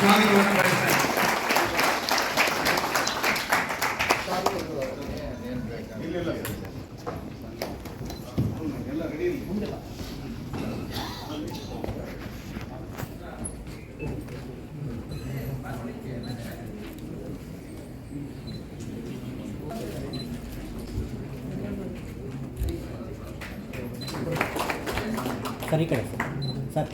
ಸ್ವಾಗತವನ್ನು ಬಯಸ್ತೇನೆ. ಸರ್ ಈ ಕಡೆ ಸರ್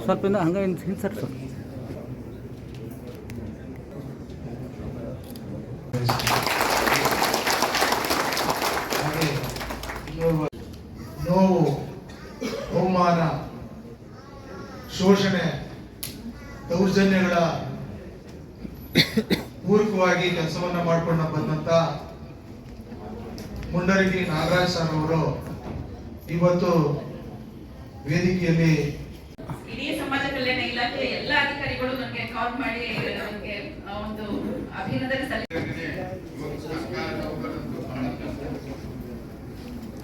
ಸ್ವಲ್ಪ ಹಂಗೆ ಹಿಂದೆ ಸರ್ ಸರ್ ನೋವು, ಅವಮಾನ, ಶೋಷಣೆ, ದೌರ್ಜನ್ಯಗಳ ಪೂರಕವಾಗಿ ಕೆಲಸವನ್ನ ಮಾಡಿಕೊಂಡು ಬಂದಂತ ಮುಂಡರಗಿ ನಾಗರಾಜ್ ಸರ್ ಅವರು ಇವತ್ತು ವೇದಿಕೆಯಲ್ಲಿ ಇಡೀ ಸಮಾಜ ಕಲ್ಯಾಣ ಇಲಾಖೆ ಎಲ್ಲ ಅಧಿಕಾರಿಗಳು ನನಗೆ ಕಾಲ್ ಮಾಡಿ ನನಗೆ ಒಂದು ಅಭಿನಂದನೆ ಸಲ್ಲಿಸಿದ್ದಾರೆ.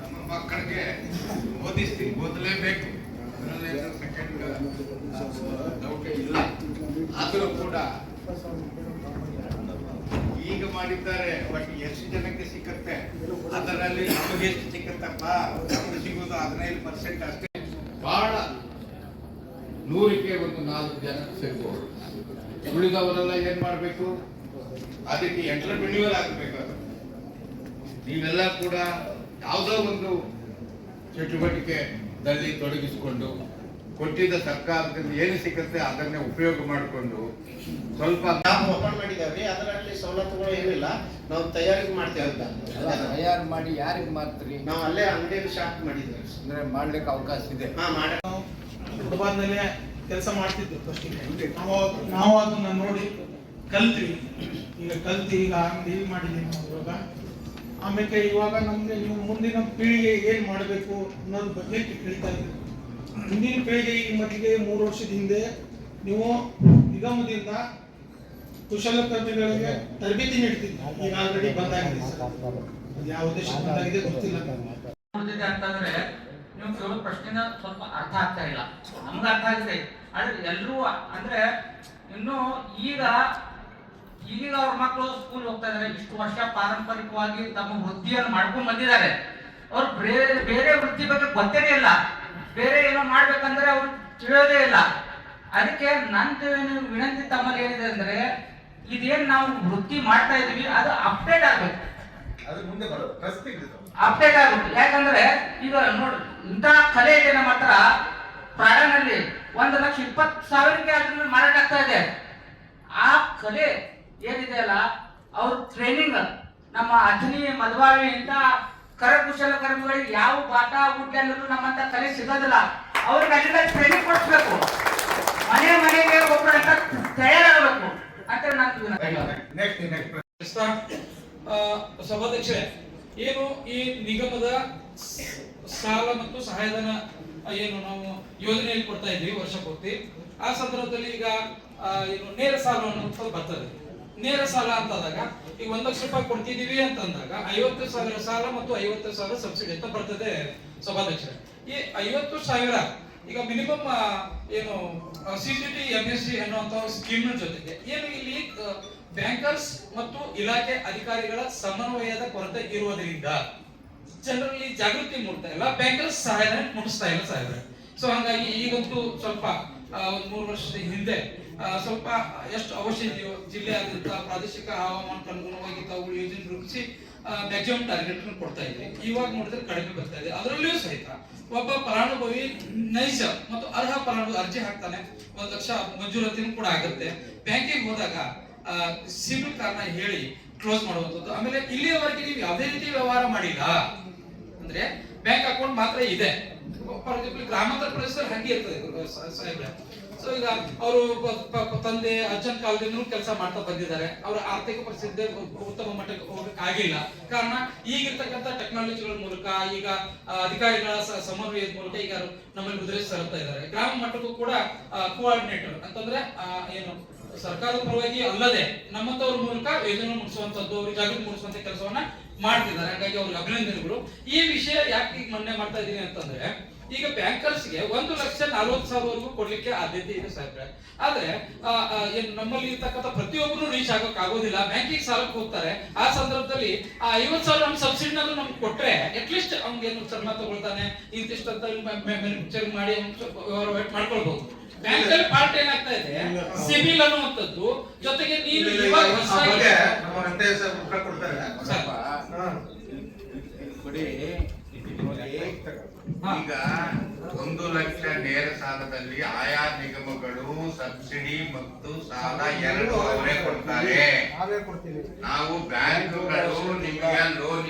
ನಮ್ಮ ಮಕ್ಕಳಿಗೆ ಓದಲೇಬೇಕು ಡೌಟ್ ಇಲ್ಲ. ಆದರೂ ಕೂಡ ಈಗ ಮಾಡಿದ್ದಾರೆ. ಬಟ್ ಎಷ್ಟು ಜನಕ್ಕೆ ಸಿಕ್ಕತ್ತೆ, ಅದರಲ್ಲಿ ನಮಗೆ ಎಷ್ಟು ಸಿಕ್ಕತ್ತಪ್ಪ? ನಮ್ಗೆ ಸಿಗೋದು 15% ಅಷ್ಟೇ. ಬಹಳ 100ಕ್ಕೆ ಒಂದು 4 ಜನ ಸಿಗ್ಬೋದು. ಉಳಿದವರೆಲ್ಲ ಏನ್ ಮಾಡ್ಬೇಕು? ಅದಕ್ಕೆ ಎಂಟರ್ಪ್ರಿನ್ಯೂರ್ ಆಗಬೇಕು. ನೀವೆಲ್ಲ ಕೂಡ ಯಾವುದೋ ಒಂದು ಚಟುವಟಿಕೆದಲ್ಲಿ ತೊಡಗಿಸಿಕೊಂಡು ಕೊಟ್ಟಿದ್ದ ಸರ್ಕಾರದಿಂದ ಏನು ಸಿಗುತ್ತೆ ಅದನ್ನೇ ಉಪಯೋಗ ಮಾಡಿಕೊಂಡು ಸ್ವಲ್ಪ ನಾವು ಓಪನ್ ಮಾಡಿದ್ದೇವೆ. ಅದರಲ್ಲಿ ಸವಲತ್ತುಗಳು ಏನಿಲ್ಲ, ನಾವು ತಯಾರಿ ಮಾಡ್ತೇವೆ. ತಯಾರು ಮಾಡಿ ಯಾರಿಗೆ ಮಾರ್ತೀರಿ? ನಾವು ಅಲ್ಲೇ ಅಂಗಡಿಯಲ್ಲಿ ಶಾಪ್ ಮಾಡಿದ್ದೇವೆ. ಅಂದ್ರೆ ಮಾಡ್ಲಿಕ್ಕೆ ಅವಕಾಶ ಇದೆ. ಫುಟ್ಬಾಲ್ನಲ್ಲೇ ಕೆಲಸ ಮಾಡ್ತಿದ್ವಿ ಫಸ್ಟಿಗೆ. ನಾವು ಅದನ್ನ ನೋಡಿ ಕಲ್ತ್ವಿ. ಈಗ ಅಂಗಡಿ ಮಾಡಿದ್ದೀವಿ ನಾವು ಇವಾಗ. ಆಮೇಲೆ ಇವಾಗ ನಮ್ಗೆ ನೀವು ಮುಂದಿನ ಪೀಳಿಗೆ ಏನ್ ಮಾಡಬೇಕು ಅನ್ನೋದ್ರ ಬಗ್ಗೆ ಕೇಳ್ತಾ ಇದ್ದೀವಿ. ಮುಂದಿನ ಪೀಳಿಗೆ ಈ ಮೊದಲಿಗೆ 3 ವರ್ಷದ ಹಿಂದೆ ನೀವು ನಿಗಮದಿಂದ ಕುಶಲಕರ್ಮಿಗಳಿಗೆ ತರಬೇತಿ ನೀಡ್ತಿದ್ವಿ. ಈಗ ಆಲ್ರೆಡಿ ಬಂದಾಗಿದೆ. ಅದು ಯಾವ ಉದ್ದೇಶ ಬಂದಾಗಿದೆ ಗೊತ್ತಿಲ್ಲ. ಅಂತಂದ್ರೆ ನೀವು ಕೇಳೋ ಪ್ರಶ್ನೆನ ಸ್ವಲ್ಪ ಅರ್ಥ ಆಗ್ತಾ ಇಲ್ಲ. ನಮ್ಗೆ ಅರ್ಥ ಆಗಿದೆ. ಆದ್ರೆ ಎಲ್ಲರೂ ಅಂದ್ರೆ ಇನ್ನು ಈಗ ಅವ್ರ ಮಕ್ಕಳು ಸ್ಕೂಲ್ ಹೋಗ್ತಾ ಇದಾರೆ. ಇಷ್ಟು ವರ್ಷ ಪಾರಂಪರಿಕವಾಗಿ ತಮ್ಮ ವೃತ್ತಿಯನ್ನು ಮಾಡ್ಕೊಂಡ್ ಬಂದಿದ್ದಾರೆ. ಅವ್ರು ಬೇರೆ ವೃತ್ತಿ ಬಗ್ಗೆ ಗೊತ್ತೇನೇ ಇಲ್ಲ. ಬೇರೆ ಏನೋ ಮಾಡ್ಬೇಕಂದ್ರೆ ಅವ್ರು ತಿಳಿಯೋದೇ ಇಲ್ಲ. ಅದಕ್ಕೆ ನನ್ನ ವಿನಂತಿ ತಮ್ಮಲ್ಲಿ ಏನಿದೆ ಅಂದ್ರೆ, ಇದೇನ್ ನಾವು ವೃತ್ತಿ ಮಾಡ್ತಾ ಇದೀವಿ ಅದು ಅಪ್ಡೇಟ್ ಆಗ್ಬೇಕು. ಅಪ್ಡೇಟ್ ಆಗ್ಬೇಕು. ಯಾಕಂದ್ರೆ ಈಗ ನೋಡಿ, ಇಂಥ ಕಲೆ ಇದೆ ನಮ್ಮ ಹತ್ರ. ಪ್ರಾಡನಲ್ಲಿ 1,20,000ಕ್ಕೆ ಅದನ್ನ ಮಾರಾಟ ಆಗ್ತಾ ಇದೆ. ಆ ಕಲೆ ಏನಿದೆ ಅಲ್ಲ, ಅವ್ರ ಟ್ರೈನಿಂಗ್ ನಮ್ಮ ಅಜ್ನಿ ಮಧುವಾವಿ ಇಂಥ ಕರಕುಶಲ ಕರ್ಮಿಗಳಿಗೆ ಯಾವ ಬಾಟ ಊಟಲ್ಲೂ ನಮ್ಮಂತ ಕಲೆ ಸಿಗೋದಿಲ್ಲ. ಅವ್ರಿಗೆ ಅಲ್ಲಿಂದ ಟ್ರೈನಿಂಗ್ ಕೊಡಿಸ್ಬೇಕು. ಮನೆಗೆ ಒಬ್ಬರು ಅಂತ ತಯಾರಾಗಬೇಕು ಅಂತ ನಾನು ಸಭಾಧ್ಯಕ್ಷರೇ, ಏನು ಈ ನಿಗಮದ ಸಾಲ ಮತ್ತು ಸಹಾಯಧನ ಏನು ನಾವು ಯೋಜನೆಯಲ್ಲಿ ಕೊಡ್ತಾ ಇದ್ವಿ ವರ್ಷ ಪೂರ್ತಿ, ಆ ಸಂದರ್ಭದಲ್ಲಿ ಈಗ ಏನು ನೇರ ಸಾಲ ಅನ್ನೋದು ಬರ್ತದೆ. ನೇರ ಸಾಲ ಅಂತಂದಾಗ ಈಗ 1 ಲಕ್ಷ ರೂಪಾಯಿ ಕೊಡ್ತಿದೀವಿ ಅಂತಂದಾಗ 50,000 ಸಾಲ ಮತ್ತು 50,000 ಸಬ್ಸಿಡಿ ಅಂತ ಬರ್ತದೆ ಸಭಾಧ್ಯಕ್ಷರೇ. ಈ 50,000 ಈಗ ಮಿನಿಮಮ್ ಏನು CCT MSC ಅನ್ನುವಂತ ಸ್ಕೀಮ್ ಜೊತೆಗೆ ಏನು ಇಲ್ಲಿ ಬ್ಯಾಂಕರ್ಸ್ ಮತ್ತು ಇಲಾಖೆ ಅಧಿಕಾರಿಗಳ ಸಮನ್ವಯದ ಕೊರತೆ ಇರುವುದರಿಂದ ಜನರಲ್ಲಿ ಜಾಗೃತಿ ಮೂಡ್ತಾ ಇಲ್ಲ. ಬ್ಯಾಂಕರ್ಸ್ ಸಹಾಯಧನ ಮುಟ್ಟಿಸ್ತಾ ಇಲ್ಲ ಸಾಹೇಬ್ರೆ. ಸೊ ಹಾಗಾಗಿ ಈಗಂತೂ ಸ್ವಲ್ಪ 3 ವರ್ಷದ ಹಿಂದೆ ಸ್ವಲ್ಪ ಎಷ್ಟು ಅವಶ್ಯ ಇದೆಯೋ ಜಿಲ್ಲೆಯಾದ್ಯಂತ ಪ್ರಾದೇಶಿಕ ಹವಾಮಾನಕ್ಕೆ ಅನುಗುಣವಾಗಿ ತಾವು ಯೋಜನೆ ರೂಪಿಸಿ ಮ್ಯಾಕ್ಸಿಮಮ್ ಟಾರ್ಗೆಟ್ ಕೊಡ್ತಾ ಇದ್ವಿ. ಇವಾಗ ನೋಡಿದ್ರೆ ಕಡಿಮೆ ಬರ್ತಾ ಇದೆ. ಅದರಲ್ಲಿಯೂ ಸಹಿತ ಒಬ್ಬ ಫಲಾನುಭವಿ ನೈಜ ಮತ್ತು ಅರ್ಹ ಫಲಾನುಭವಿ ಅರ್ಜಿ ಹಾಕ್ತಾನೆ, 1 ಲಕ್ಷ ಮಂಜೂರಾತಿನೂ ಕೂಡ ಆಗುತ್ತೆ. ಬ್ಯಾಂಕಿಗೆ ಹೋದಾಗ ಸಿಬಿಲ್ ಕಾರಣ ಹೇಳಿ ಕ್ಲೋಸ್ ಮಾಡುವಂಥದ್ದು. ಆಮೇಲೆ ಇಲ್ಲಿಯವರೆಗೆ ನೀವು ಯಾವುದೇ ರೀತಿ ವ್ಯವಹಾರ ಮಾಡಿಲ್ಲ ಅಂದ್ರೆ ಬ್ಯಾಂಕ್ ಅಕೌಂಟ್ ಮಾತ್ರ ಇದೆ, ಫಾರ್ ಎಕ್ಸಾಂಪಲ್ ಗ್ರಾಮಾಂತರ ಪ್ರದೇಶದಲ್ಲಿ ಹಂಗೆ ಇರ್ತದೆ ಸಾಹೇಬ್ರೆ. ಸೊ ಈಗ ಅವರು ತಂದೆ ಅಜ್ಜನ ಕಾಲದಿಂದಲೂ ಕೆಲಸ ಮಾಡ್ತಾ ಬಂದಿದ್ದಾರೆ. ಅವರ ಆರ್ಥಿಕ ಪರಿಸ್ಥಿತಿ ಉತ್ತಮ ಮಟ್ಟಕ್ಕೆ ಹೋಗಕ್ಕೆ ಆಗಿಲ್ಲ. ಕಾರಣ ಈಗಿರ್ತಕ್ಕಂಥ ಟೆಕ್ನಾಲಜಿಗಳ ಮೂಲಕ, ಈಗ ಅಧಿಕಾರಿಗಳ ಸಮನ್ವಯದ ಮೂಲಕ ಈಗ ನಮ್ಮಲ್ಲಿ ಉದ್ರೇಸ್ತಾ ಇದ್ದಾರೆ. ಗ್ರಾಮ ಮಟ್ಟಕ್ಕೂ ಕೂಡ ಕೋಆರ್ಡಿನೇಟರ್ ಅಂತಂದ್ರೆ ಏನು ಸರ್ಕಾರದ ಪರವಾಗಿ ಅಲ್ಲದೆ ನಮ್ಮಂತವ್ರ ಮೂಲಕ ಯೋಜನೆ ಮುಗಿಸುವಂತದ್ದು, ಅವ್ರಿಗೆ ಜಾಗೃತಿ ಮೂಡಿಸುವಂತ ಕೆಲಸವನ್ನ ಮಾಡ್ತಿದ್ದಾರೆ. ಹಾಗಾಗಿ ಅವ್ರಿಗೆ ಅಭಿನಂದನೆಗಳು. ಈ ವಿಷಯ ಯಾಕೆ ಈಗ ಮಂಡನೆ ಮಾಡ್ತಾ ಇದೀನಿ ಅಂತಂದ್ರೆ, ಈಗ ಬ್ಯಾಂಕರ್ಸ್ಗೆ 1,40,000 ಕೊಡ್ಲಿಕ್ಕೆ ಆದ್ಯತೆ ಇದೆ ಸಾಹೇಬ್ರೆ. ಆದ್ರೆ ಏನು ನಮ್ಮಲ್ಲಿ ಇರ್ತಕ್ಕಂಥ ಪ್ರತಿಯೊಬ್ಬರು ರೀಚ್ ಆಗೋಕ್ ಆಗೋದಿಲ್ಲ. ಬ್ಯಾಂಕಿಗೆ ಸಾಲಕ್ಕೆ ಹೋಗ್ತಾರೆ. ಆ ಸಂದರ್ಭದಲ್ಲಿ ಆ 50,000 ನಮ್ ಸಬ್ಸಿಡಿನಾದ್ರು ನಮ್ಗೆ ಕೊಟ್ರೆ ಅಟ್ಲೀಸ್ಟ್ ಅವ್ನಿಗೆ ಏನು ಸಣ್ಣ ತಗೊಳ್ತಾನೆ, ಇಂತಿಷ್ಟು ಅಂತ ಮ್ಯಾನುಫ್ಯಾಕ್ಚರಿಂಗ್ ಮಾಡಿ ಮಾಡ್ಕೊಳ್ಬಹುದು. ಬ್ಯಾಂಕಲ್ಲಿ ಪಾರ್ಟ್ ಏನಾಗ್ತಾ ಇದೆ, ಸಿಬಿಲ್ ಅನ್ನುವಂಥದ್ದು ಜೊತೆಗೆ ನೀನು ಇವಾಗ ಕೊಡಿ. ಈಗ 1 ಲಕ್ಷ ನೇರ ಸಾಲದಲ್ಲಿ ಆಯಾ ನಿಗಮಗಳು ಸಬ್ಸಿಡಿ ಮತ್ತು ಸಾಲ ಎರಡು ಅವರೇ ಕೊಡ್ತಾರೆ. ನಾವು ಬ್ಯಾಂಕುಗಳು ನಿಮಗೆ ಲೋನ್.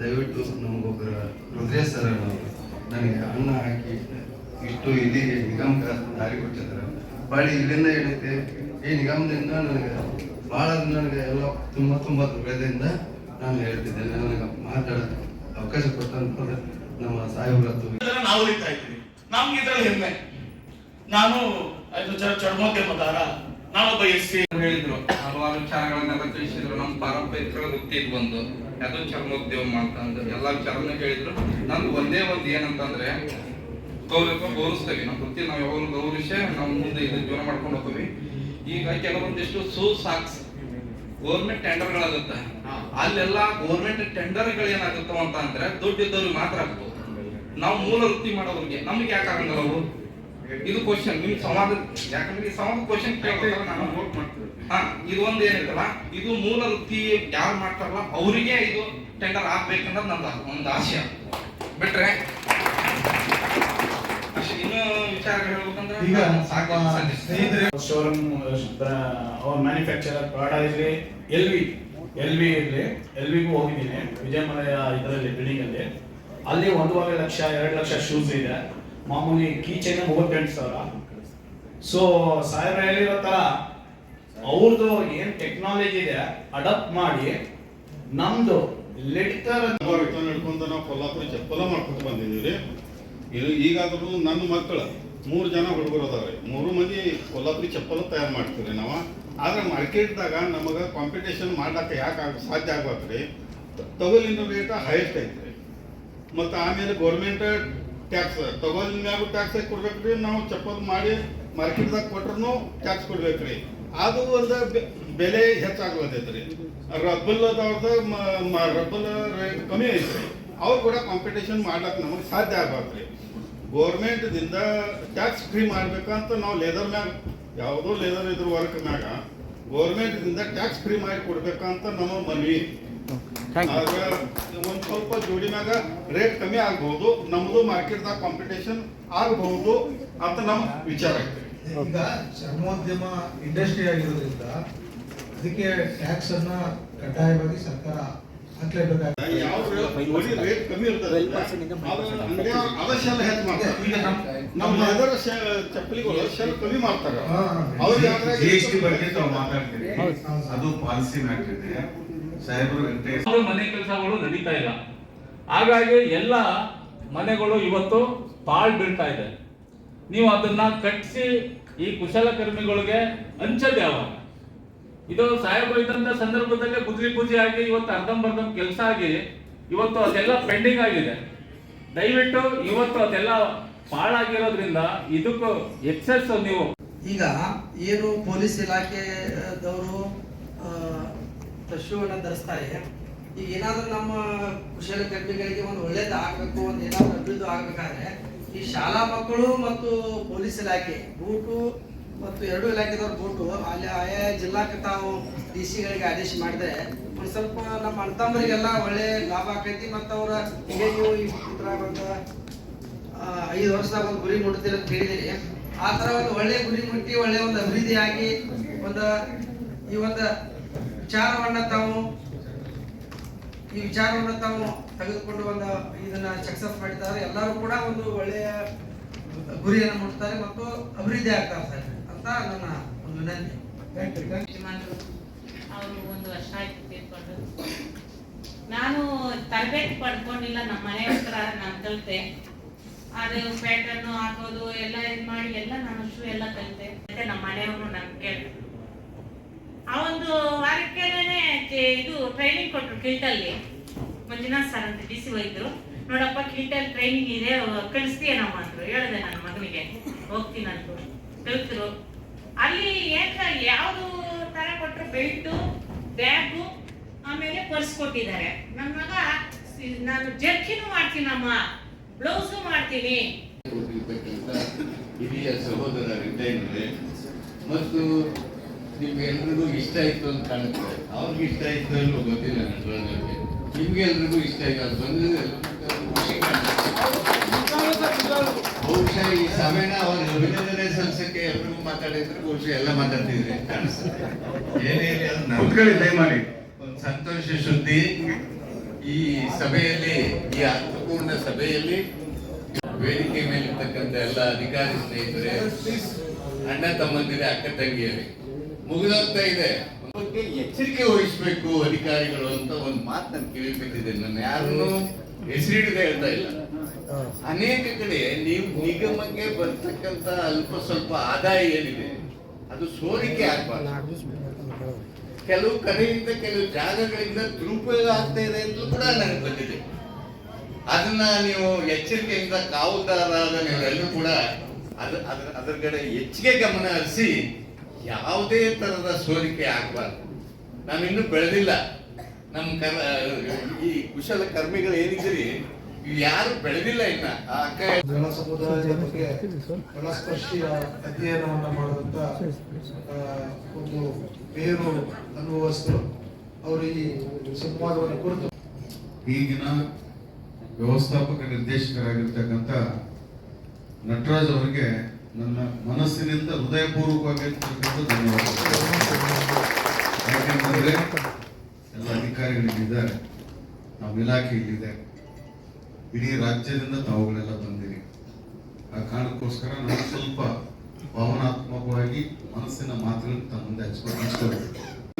ದಯವಿಟ್ಟು ನಮಗೊಬ್ಬರ ರುದ್ರೇಶ್ ಸರ್ ನನಗೆ ಅನ್ನ ಹಾಕಿ ಇಷ್ಟು ಇಲ್ಲಿ ನಿಗಮ ದಾರಿ ಕೊಟ್ಟಿದ್ದಾರೆ. ಬಳಿ ಇಲ್ಲಿಂದ ಏನೈತೆ ಈ ನಿಗಮದಿಂದ ನನಗೆ ಭಾಳ ನನಗೆ ಎಲ್ಲ ತುಂಬ ಹೃದಯದಿಂದ ನಾನು ಹೇಳ್ತಿದ್ದೇನೆ. ನನಗೆ ಮಾತಾಡೋದು ಅವಕಾಶ ಕೊಟ್ಟಂತಂದ್ರೆ ನಮ್ಮ ಸಾಹೇಬ್ರದ್ದು ನಾವು ಉಳಿತಾ ಇದ್ದೀವಿ. ನಮ್ಗೆ ಇದ್ರಲ್ಲಿ ಹೆಮ್ಮೆ. ನಾನು ಚರ್ಮೋದ್ಯಮದಾರ, ನಾನೊಬ್ಬ SC ಹೇಳಿದ್ರು. ಹಲವಾರು ವಿಚಾರಗಳನ್ನೆಲ್ಲ ತಿಳಿಸಿದ್ರು. ನಮ್ಮ ಪಾರಂಪರಿಕ ವೃತ್ತಿಗೆ ಬಂದು ಅದು ಚರ್ಮೋದ್ಯಮ ಮಾಡ್ತಂದು ಎಲ್ಲ ವಿಚಾರನ ಹೇಳಿದ್ರು. ನಮ್ದು ಒಂದೇ ಒಂದು ಏನಂತಂದ್ರೆ ಗೌರವಿಸ್ತೇವೆ. ನಮ್ಮ ವೃತ್ತಿ ನಾವು ಯಾವಾಗಲೂ ಗೌರವಿಸಿ ನಾವು ಮುಂದೆ ಇದು ಜೀವನ ಮಾಡ್ಕೊಂಡು ಹೋಗ್ತೀವಿ. ಈಗ ಕೆಲವೊಂದಿಷ್ಟು ಸಾಕ್ಸ್ ಗೌರ್ಮೆಂಟ್ ಟೆಂಡರ್ಗಳಾಗುತ್ತೆ. ಅಲ್ಲೆಲ್ಲ ಗೌರ್ಮೆಂಟ್ ಟೆಂಡರ್ಗಳು ಏನಾಗುತ್ತವ ಅಂತ ಅಂದ್ರೆ ದುಡ್ಡಿದ್ದವ್ರಿಗೆ ಮಾತ್ರ ಆಗ್ತದೆ. ನಾವು ಮೂಲ ವೃತ್ತಿ ಮಾಡೋರಿಗೆ ನಮ್ಗೆ ಯಾಕೆ ಆಗಂಗಲ್ಲ ಅವು? ಇದು ಕ್ವಶನ್ ನಿಮ್ ಸಮಾಜ, ಯಾಕಂದ್ರೆ ಈ ಸಮಾಜ ಕ್ವಶನ್ ಕೇಳ್ತಾರೆ. ನಾನು ವೋಟ್ ಮಾಡ್ತೀವಿ. ಇದು ಒಂದು ಏನೈತಲ್ಲ, ಇದು ಮೂಲ ವೃತ್ತಿ ಯಾರು ಮಾಡ್ತಾರಲ್ಲ ಅವರಿಗೆ ಇದು ಟೆಂಡರ್ ಆಗ್ಬೇಕನ್ನೋದು ನನ್ನ ಒಂದು ಆಶಯ. ಬಿಟ್ರೆ ಇನ್ನು ವಿಚಾರ ಹೇಳ್ಬೇಕಂದ್ರೆ ಈಗ ಶೋರೂಮ್ ಅವ್ರ ಮ್ಯಾನುಫ್ಯಾಕ್ಚರರ್ ಪ್ರಾಡಾ ಇರಲಿ, ಎಲ್ ವಿ ಇರಲಿ, ಎಲ್ವಿಗೂ ಹೋಗಿದ್ದೀನಿ ವಿಜಯಮಲಯ ಇದರಲ್ಲಿ ಬಿಲ್ಡಿಂಗ್ ಅಲ್ಲಿ. ಅಲ್ಲಿ 1.5 ಲಕ್ಷ 2 ಲಕ್ಷ ಶೂಸ್ ಇದೆ. ಮಾಮೂಲಿ ಕೀ ಚೈನ್ 38,000. ಸೊ ಸಾಹೇಬ್ರ ಹೇಳಿರೋ ತರ ಅವ್ರದ್ದು ಏನ್ ಟೆಕ್ನಾಲಜಿ ಇದೆ ಅಡಾಪ್ಟ್ ಮಾಡಿ ನಮ್ದು ಲಿಟರ್ ನಡ್ಕೊಂಡು ನಾವು ಕೊಲ್ಲಾಪುರ ಚಪ್ಪಲ ಮಾಡ್ಕೊಂಡು ಬಂದಿದ್ದೀವಿ. ಇದು ಈಗಾದ್ರೂ ನನ್ನ ಮಕ್ಕಳು 3 ಜನ ಹುಡುಗರು ಅದಾವೆ. 3 ಮಂದಿ ಕೊಲ್ಲಾಪುರಿ ಚಪ್ಪಲ ತಯಾರು ಮಾಡ್ತೀವಿ ನಾವು. ಆದ್ರೆ ಮಾರ್ಕೆಟ್ದಾಗ ನಮಗೆ ಕಾಂಪಿಟೇಷನ್ ಮಾಡ್ಲಿಕ್ಕೆ ಯಾಕೆ ಸಾಧ್ಯ ಆಗ್ಬೇಕ್ರಿ? ತಗೊಲಿನ ರೇಟ್ ಹೈಯೆಸ್ಟ್ ಐತ್ರಿ. ಮತ್ತು ಆಮೇಲೆ ಗೌರ್ಮೆಂಟ್ ಟ್ಯಾಕ್ಸ್ ತಗೊಲಿನ ಮ್ಯಾಗೂ ಟ್ಯಾಕ್ಸ್ ಕೊಡ್ಬೇಕ್ರಿ. ನಾವು ಚಪ್ಪಲ್ ಮಾಡಿ ಮಾರ್ಕೆಟ್ದಾಗ ಕೊಟ್ರು ಟ್ಯಾಕ್ಸ್ ಕೊಡ್ಬೇಕ್ರಿ. ಅದು ಒಂದು ಬೆಲೆ ಹೆಚ್ಚಾಗ್ಲತ್ತೈತ್ರಿ. ರಬ್ಬಲ್ದವ್ರದ್ದು ರಬ್ಬಲ್ ರೇಟ್ ಕಮ್ಮಿ ಐತ್ರಿ. ಅವ್ರು ಕೂಡ ಕಾಂಪಿಟೇಷನ್ ಮಾಡ್ಲಿಕ್ಕೆ ನಮಗೆ ಸಾಧ್ಯ ಆಗ್ಬೇಕ್ರಿ. ಗೌರ್ಮೆಂಟ್ದಿಂದ ಟ್ಯಾಕ್ಸ್ ಫ್ರೀ ಮಾಡ್ಬೇಕಂತ ನಾವು ಲೇದರ್ ಮ್ಯಾಗ ಯಾವುದೋ ಲೇದರ್ ಇದ್ರ ವರ್ಕ್ ಮ್ಯಾಗ ಗೌರ್ಮೆಂಟ್ದಿಂದ ಟ್ಯಾಕ್ಸ್ ಫ್ರೀ ಮಾಡಿ ಕೊಡ್ಬೇಕಂತ ನಮ್ಮ ಮನವಿ. ಆಗ ಒಂದು ಸ್ವಲ್ಪ ಜೋಡಿ ಮ್ಯಾಗ ರೇಟ್ ಕಮ್ಮಿ ಆಗ್ಬಹುದು, ನಮ್ದು ಮಾರ್ಕೆಟ್ದಾಗ ಕಾಂಪಿಟೇಷನ್ ಆಗಬಹುದು ಅಂತ ನಮ್ಮ ವಿಚಾರ ಐತೆ. ಈಗ ಚರ್ಮೋದ್ಯಮ ಇಂಡಸ್ಟ್ರಿ ಆಗಿರೋದ್ರಿಂದ ಅದಕ್ಕೆ ಟ್ಯಾಕ್ಸ್ ಅನ್ನ ಕಡ್ಡಾಯವಾಗಿ ಸರ್ಕಾರ ಹಾಕ್ಲೇಬೇಕಾಗುತ್ತೆ. ಯಾವ ಜೋಡಿ ರೇಟ್ ಕಮ್ಮಿ ಇರ್ತದೆ ಅದೆಲ್ಲ ಹೆಚ್ಚು ಮಾಡ್ತಾರೆ. ಈಗ ನಮ್ಮ ಲೆದರ್ ಚಪ್ಪಲಿಗಳು ಶೆಲ್ ಕಮ್ಮಿ ಮಾಡ್ತಾರೆ. GST ಬಗ್ಗೆ ತಾವು ಮಾತಾಡ್ತೀರಿ, ಅದು ಪಾಲಿಸಿ ಮ್ಯಾಟರ್ ಇದೆ ಸಾಹೇಬರು. ಮನೆ ಕೆಲಸಗಳು ನಡೀತಾ ಇಲ್ಲ. ಹಾಗಾಗಿ ಎಲ್ಲ ಮನೆಗಳು ಇವತ್ತು ಪಾಳ್ ಬೀಳ್ತಾ ಇದೆ. ನೀವು ಅದನ್ನ ಕಟ್ಟಿಸಿ ಈ ಕುಶಲಕರ್ಮಿಗಳಿಗೆ ಹಂಚೋದು ಯಾವಾಗ? ಇದು ಸಾಹೇಬರು ಇದ್ದಂತ ಸಂದರ್ಭದಲ್ಲೇ ಗುದ್ಲಿ ಪೂಜೆ ಆಗಿ ಇವತ್ತು ಅರ್ಧಂಬರ್ಧಂ ಕೆಲಸ ಆಗಿ ಇವತ್ತು ಅದೆಲ್ಲ ಪೆಂಡಿಂಗ್ ಆಗಿದೆ. ದಯವಿಟ್ಟು ಇವತ್ತು ಅದೆಲ್ಲ ಪಾಳಾಗಿರೋದ್ರಿಂದ ಇದಕ್ಕೂ ಎಕ್ಸೆಸ್ ನೀವು ಈಗ ಏನು ಪೊಲೀಸ್ ಇಲಾಖೆದವರು ಪಶುವನ್ನು ಧರಿಸ್ತಾರೆ. ಈಗ ಏನಾದ್ರೂ ನಮ್ಮ ಕುಶಲಕರ್ಮಿಗಳಿಗೆ ಒಂದು ಒಳ್ಳೇದು ಆಗಬೇಕು, ಒಂದು ಏನಾದ್ರೂ ಅಭಿವೃದ್ಧಿ ಆಗ್ಬೇಕಾದ್ರೆ ಈ ಶಾಲಾ ಮಕ್ಕಳು ಮತ್ತು ಪೊಲೀಸ್ ಇಲಾಖೆ ಬೂಟು ಮತ್ತು 2 ಇಲಾಖೆದವ್ರ ಬೂಟು ಅಲ್ಲಿ ಆಯಾ ಜಿಲ್ಲಾಕ್ಕೆ ತಾವು DC-ಗಳಿಗೆ ಆದೇಶ ಮಾಡಿದ್ರೆ ಒಂದು ಸ್ವಲ್ಪ ನಮ್ಮ ಅಣ್ತಮ್ಮರಿಗೆಲ್ಲ ಒಳ್ಳೆ ಲಾಭ ಆಕೈತಿ. ಮತ್ತು ಅವರ ಈಗ ನೀವು ಒಂದು 5 ವರ್ಷದಾಗ ಒಂದು ಗುರಿ ಮುಟ್ತೀರ ಅಂತ ಹೇಳಿದಿರಿ. ಆ ಥರ ಒಂದು ಒಳ್ಳೆ ಗುರಿ ಮುಟ್ಟಿ ಒಳ್ಳೆ ಒಂದು ಅಭಿವೃದ್ಧಿ ಆಗಿ ಈ ಒಂದು ವಿಚಾರವನ್ನ ತಾವು ಈ ವಿಚಾರವನ್ನು ತಾವು ತೆಗೆದುಕೊಂಡು ಒಂದು ಇದನ್ನ ಸಕ್ಸಸ್ ಮಾಡಿದ್ದಾರೆ. ಎಲ್ಲರೂ ಕೂಡ ಒಂದು ಒಳ್ಳೆಯ ಗುರಿಯನ್ನು ಮುಟ್ತಾರೆ ಮತ್ತು ಅಭಿವೃದ್ಧಿ ಆಗ್ತಾರೆ ಸರ್ ಅಂತ ನನ್ನ ಒಂದು ವಿನಂತಿ. ಅವರು 1 ವರ್ಷ ಆಯ್ತು ತೀರ್ಕೊಂಡು. ನಾನು ತರಬೇತಿ ಪಡ್ಕೊಂಡಿಲ್ಲ, ನಮ್ಮ ಮನೆ ಹತ್ರ ನಾನು ಕಲಿತೆ. ಅದು ಪ್ಯಾಟರ್ನ್ ಹಾಕೋದು ಎಲ್ಲ ಇದು ಮಾಡಿ ಎಲ್ಲ ನಾನು ಶೂ ಎಲ್ಲ ಕಲಿತೆ. ಮತ್ತೆ ನಮ್ಮ ಮನೆಯವರು ನಾನು ಕೇಳಿದೆ. ಆ ಒಂದು ವಾರಕ್ಕೇನೆ ಇದು ಟ್ರೈನಿಂಗ್ ಕೊಟ್ಟರು ಕಿಲ್ಟಲ್ಲಿ. ಮಂಜುನಾಥ್ ಸರ್ ಅಂತ DC ವೈದ್ಯರು. ನೋಡಪ್ಪ ಕಿಲ್ಟಲ್ ಟ್ರೈನಿಂಗ್ ಇದೆ, ಕಳಿಸ್ತೀಯನಮ್ಮ ಅಂದ್ರು. ಹೇಳಿದೆ ನನ್ನ ಮಗನಿಗೆ, ಹೋಗ್ತೀನಿ ಅಂದ್ರು. ಕಲಿತರು. ಅಲ್ಲಿ ಯಾವುದು ತರ ಕೊಟ್ಟರು, ಬೆಲ್ಟು, ಬ್ಯಾಗು, ಆಮೇಲೆ ಪರ್ಸ್ ಕೊಟ್ಟಿದ್ದಾರೆ. ನನ್ನ ಮಗ ನಾನು ಜರ್ಕಿನೂ ಮಾಡ್ತೀನಮ್ಮ, ಬ್ಲೌಸು ಮಾಡ್ತೀನಿ. ಹಿರಿಯ ಸಹೋದರರಿದ್ದೇನೆ ಮತ್ತು ನಿಮ್ಗೆಲ್ರಿಗೂ ಇಷ್ಟ ಆಯ್ತು ಅಂತ ಕಾಣುತ್ತೆ. ಅವ್ರಿಗೆ ಇಷ್ಟ ಆಯ್ತು ಅನ್ನೋ ಗೊತ್ತಿಲ್ಲ ನಟರಾಜವ್ರಿಗೆ. ನಿಮ್ಗೆಲ್ರಿಗೂ ಇಷ್ಟ ಆಯ್ತು ಅದು ಬಂದಿದೆ. ಖುಷಿ ಕಾಣುತ್ತೆ. ಬಹುಶಃ ಈ ಸಭೆನ ಅವ್ರ ಅಭಿನಂದನೆ ಸಲ್ಲಿಸಕ್ಕೆ ಎಲ್ರಿಗೂ ಮಾತಾಡಿದ್ರೆ ಬಹುಶಃ ಎಲ್ಲ ಮಾತಾಡ್ತಿದ್ರೆ ಕಾಣಿಸ್ತದೆ. ಏನೇ ದಯಮಾಡಿ ಒಂದು ಸಂತೋಷ ಸುದ್ದಿ. ಈ ಸಭೆಯಲ್ಲಿ, ಈ ಅರ್ಥಪೂರ್ಣ ಸಭೆಯಲ್ಲಿ ವೇದಿಕೆ ಮೇಲಿರ್ತಕ್ಕಂಥ ಎಲ್ಲ ಅಧಿಕಾರಿ ಸ್ನೇಹಿತರೆ, ಅಣ್ಣ ತಮ್ಮಂದಿರೆ, ಅಕ್ಕ ತಂಗಿಯರೇ, ಮುಗಿದೋಗ್ತಾ ಇದೆ. ಬಗ್ಗೆ ಎಚ್ಚರಿಕೆ ವಹಿಸಬೇಕು ಅಧಿಕಾರಿಗಳು ಅಂತ ಒಂದು ಮಾತು ನಾನು ಕೇಳಿಬಿಟ್ಟಿದೆ. ನಾನು ಯಾರನ್ನು ಹೆಸರಿಡದೆ ಹೇಳ್ತಾ ಇಲ್ಲ. ಅನೇಕ ಕಡೆ ನೀವು ನಿಗಮಕ್ಕೆ ಬರ್ತಕ್ಕಂಥ ಅಲ್ಪ ಸ್ವಲ್ಪ ಆದಾಯ ಏನಿದೆ ಅದು ಸೋರಿಕೆ ಆಗ್ಬಾರ್ದು. ಕೆಲವು ಕಡೆಯಿಂದ ಕೆಲವು ಜಾಗಗಳಿಂದ ದುರುಪಯೋಗ ಆಗ್ತಾ ಇದೆ ಅಂತಲೂ ಕೂಡ ನನಗೆ ಬಂದಿದೆ. ಅದನ್ನ ನೀವು ಎಚ್ಚರಿಕೆಯಿಂದ ಕಾವಲುದಾರರಾದ ನೀವೆಲ್ಲರೂ ಕೂಡ ಅದರ ಕಡೆ ಹೆಚ್ಚಿಗೆ ಗಮನ ಹರಿಸಿ ಯಾವುದೇ ತರದ ಸೋರಿಕೆ ಆಗಬಾರ್ದು. ನಾವಿನ್ನೂ ಬೆಳೆದಿಲ್ಲ. ನಮ್ಮ ಈ ಕುಶಲ ಕರ್ಮಿಗಳು ಏನಿದ್ದೀರಿ ಇವು ಯಾರು ಬೆಳೆದಿಲ್ಲ ಇನ್ನ. ಜನ ಸಮುದಾಯದ ಬಗ್ಗೆ ಒಳಸ್ಪರ್ಶಿಯ ಅಧ್ಯಯನವನ್ನ ಮಾಡುವಂತ ಒಂದು ಬೇರು ಅನುಭವಸ್ಥರು ಅವರು ಈ ಸಂವಾದವನ್ನು ಕುರಿತು ಈಗಿನ ವ್ಯವಸ್ಥಾಪಕ ನಿರ್ದೇಶಕರಾಗಿರ್ತಕ್ಕಂಥ ನಟರಾಜ್ ಅವರಿಗೆ ನನ್ನ ಮನಸ್ಸಿನಿಂದ ಹೃದಯಪೂರ್ವಕವಾಗಿ ಧನ್ಯವಾದಗಳು. ಯಾಕೆಂತಂದ್ರೆ ಎಲ್ಲ ಅಧಿಕಾರಿಗಳಿದ್ದಾರೆ, ನಮ್ಮ ಇಲಾಖೆ ಇಲ್ಲಿದೆ, ಇಡೀ ರಾಜ್ಯದಿಂದ ತಾವುಗಳೆಲ್ಲ ಬಂದಿರಿ. ಆ ಕಾರಣಕ್ಕೋಸ್ಕರ ನಾನು ಸ್ವಲ್ಪ ಭಾವನಾತ್ಮಕವಾಗಿ ಮನಸ್ಸಿನ ಮಾತುಗಳನ್ನು ತಮ್ಮ ಮುಂದೆ ಹಂಚ್ಕೊಳ್ಬೇಕು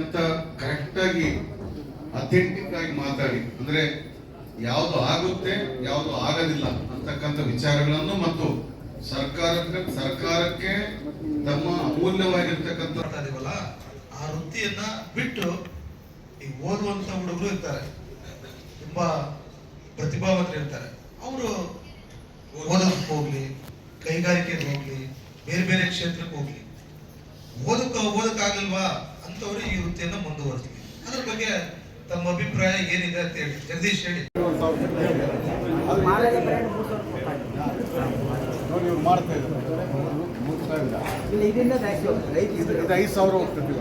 ಅಂತ ಕರೆಕ್ಟಾಗಿ ಅಥೆಂಟಿಕ್ ಆಗಿ ಮಾತಾಡಿ, ಅಂದ್ರೆ ಯಾವುದು ಆಗುತ್ತೆ ಯಾವುದು ಆಗೋದಿಲ್ಲ ಅಂತಕ್ಕಂಥ ವಿಚಾರಗಳನ್ನು ಮತ್ತು ಸರ್ಕಾರಕ್ಕೆ ತಮ್ಮ ಅಮೂಲ್ಯವಾಗಿರ್ತಕ್ಕಂಥ ಆ ವೃತ್ತಿಯನ್ನ ಬಿಟ್ಟು ಈ ಓದುವಂತ ಹುಡುಗರು ಇರ್ತಾರೆ, ತುಂಬಾ ಪ್ರತಿಭಾವಂತರು ಇರ್ತಾರೆ. ಅವರು ಓದೋದಕ್ಕೆ ಹೋಗ್ಲಿ, ಕೈಗಾರಿಕೆಗೆ ಹೋಗ್ಲಿ, ಬೇರೆ ಬೇರೆ ಕ್ಷೇತ್ರಕ್ಕೆ ಹೋಗ್ಲಿ, ಓದಕ್ಕಾಗಲ್ವಾ ಅಂತವ್ರು ಈ ವೃತ್ತಿಯನ್ನ ಮುಂದುವರಿಸ್ಲಿ. ಅದ್ರ ಬಗ್ಗೆ ತಮ್ಮ ಅಭಿಪ್ರಾಯ ಏನಿದೆ ಅಂತ ಹೇಳಿ. ಜಗದೀಶ್ ಹೇಳಿ. ಮಾಡ್ತಾ ಇದ್ದಾರೆ 5,000 ಹೋಗ್ತಿದ್ದೀವಿ.